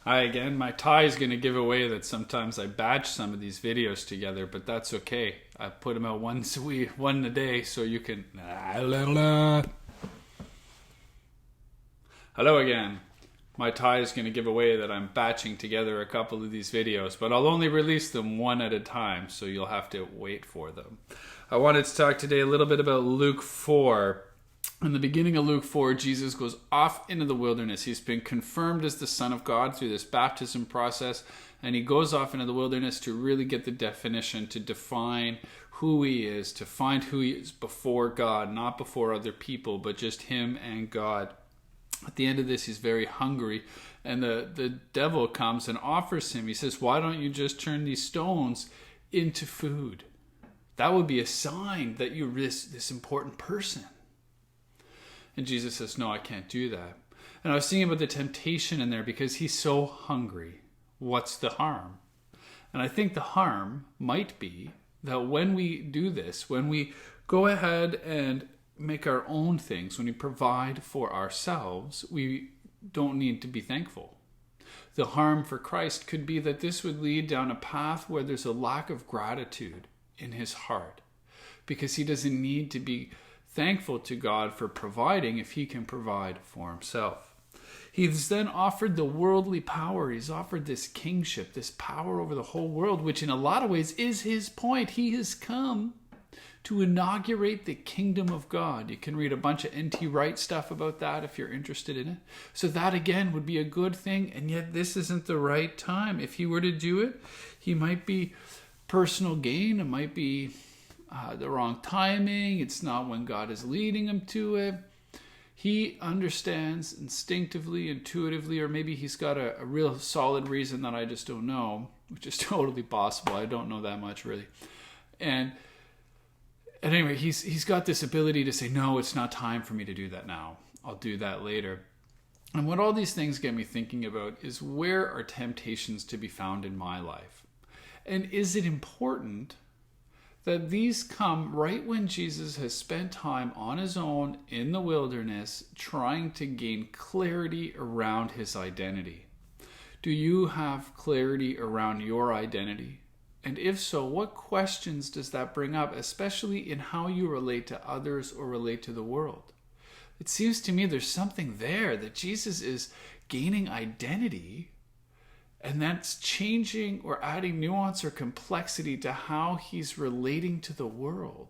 Hi again. My tie is going to give away that sometimes I batch some of these videos together, but that's okay. I put them out once a week, one a day, so you can... Hello again. My tie is going to give away that I'm batching together a couple of these videos, but I'll only release them one at a time, so you'll have to wait for them. I wanted to talk today a little bit about Luke 4. In the beginning of Luke 4, Jesus goes off into the wilderness. He's been confirmed as the Son of God through this baptism process, and he goes off into the wilderness to really get the definition, to define who he is, to find who he is before God, not before other people, but just him and God. At the end of this, he's very hungry, and the devil comes and offers him. He says, why don't you just turn these stones into food? That would be a sign that you're this important person. And Jesus says, no, I can't do that. And I was thinking about the temptation in there because he's so hungry. What's the harm? And I think the harm might be that when we do this, when we go ahead and make our own things, when we provide for ourselves, we don't need to be thankful. The harm for Christ could be that this would lead down a path where there's a lack of gratitude in his heart, because he doesn't need to be thankful to God for providing if he can provide for himself. He's then offered the worldly power. He's offered this kingship, this power over the whole world, which in a lot of ways is his point. He has come to inaugurate the kingdom of God. You can read a bunch of N.T. Wright stuff about that if you're interested in it. So that again would be a good thing, and yet this isn't the right time. If he were to do it, he might be personal gain. It might be the wrong timing. It's not when God is leading him to it. He understands instinctively, intuitively, or maybe he's got a real solid reason that I just don't know, which is totally possible. I don't know that much really. And anyway, he's got this ability to say, no, it's not time for me to do that now. I'll do that later. And what all these things get me thinking about is, where are temptations to be found in my life? And is it important that these come right when Jesus has spent time on his own in the wilderness trying to gain clarity around his identity? Do you have clarity around your identity? And if so, what questions does that bring up, especially in how you relate to others or relate to the world? It seems to me there's something there, that Jesus is gaining identity, and that's changing or adding nuance or complexity to how he's relating to the world.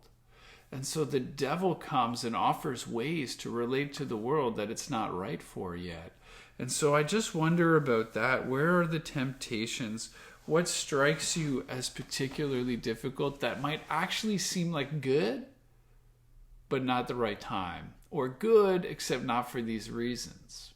And so the devil comes and offers ways to relate to the world that it's not right for yet. And so I just wonder about that. Where are the temptations? What strikes you as particularly difficult that might actually seem like good, but not the right time? Or good, except not for these reasons?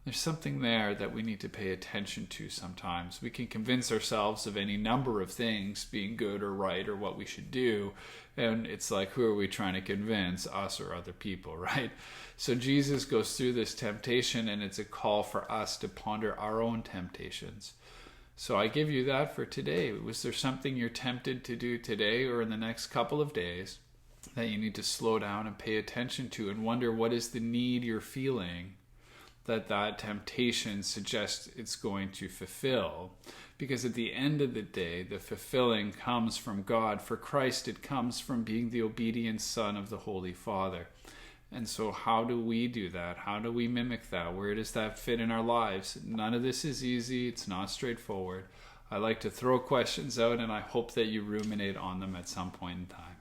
There's something there that we need to pay attention to sometimes. We can convince ourselves of any number of things being good or right or what we should do. And it's like, who are we trying to convince, us or other people, right? So Jesus goes through this temptation, and it's a call for us to ponder our own temptations. So I give you that for today. Was there something you're tempted to do today or in the next couple of days that you need to slow down and pay attention to, and wonder what is the need you're feeling that temptation suggests it's going to fulfill? Because at the end of the day, the fulfilling comes from God. For Christ, it comes from being the obedient Son of the Holy Father. And so how do we do that? How do we mimic that? Where does that fit in our lives? None of this is easy. It's not straightforward. I like to throw questions out, and I hope that you ruminate on them at some point in time.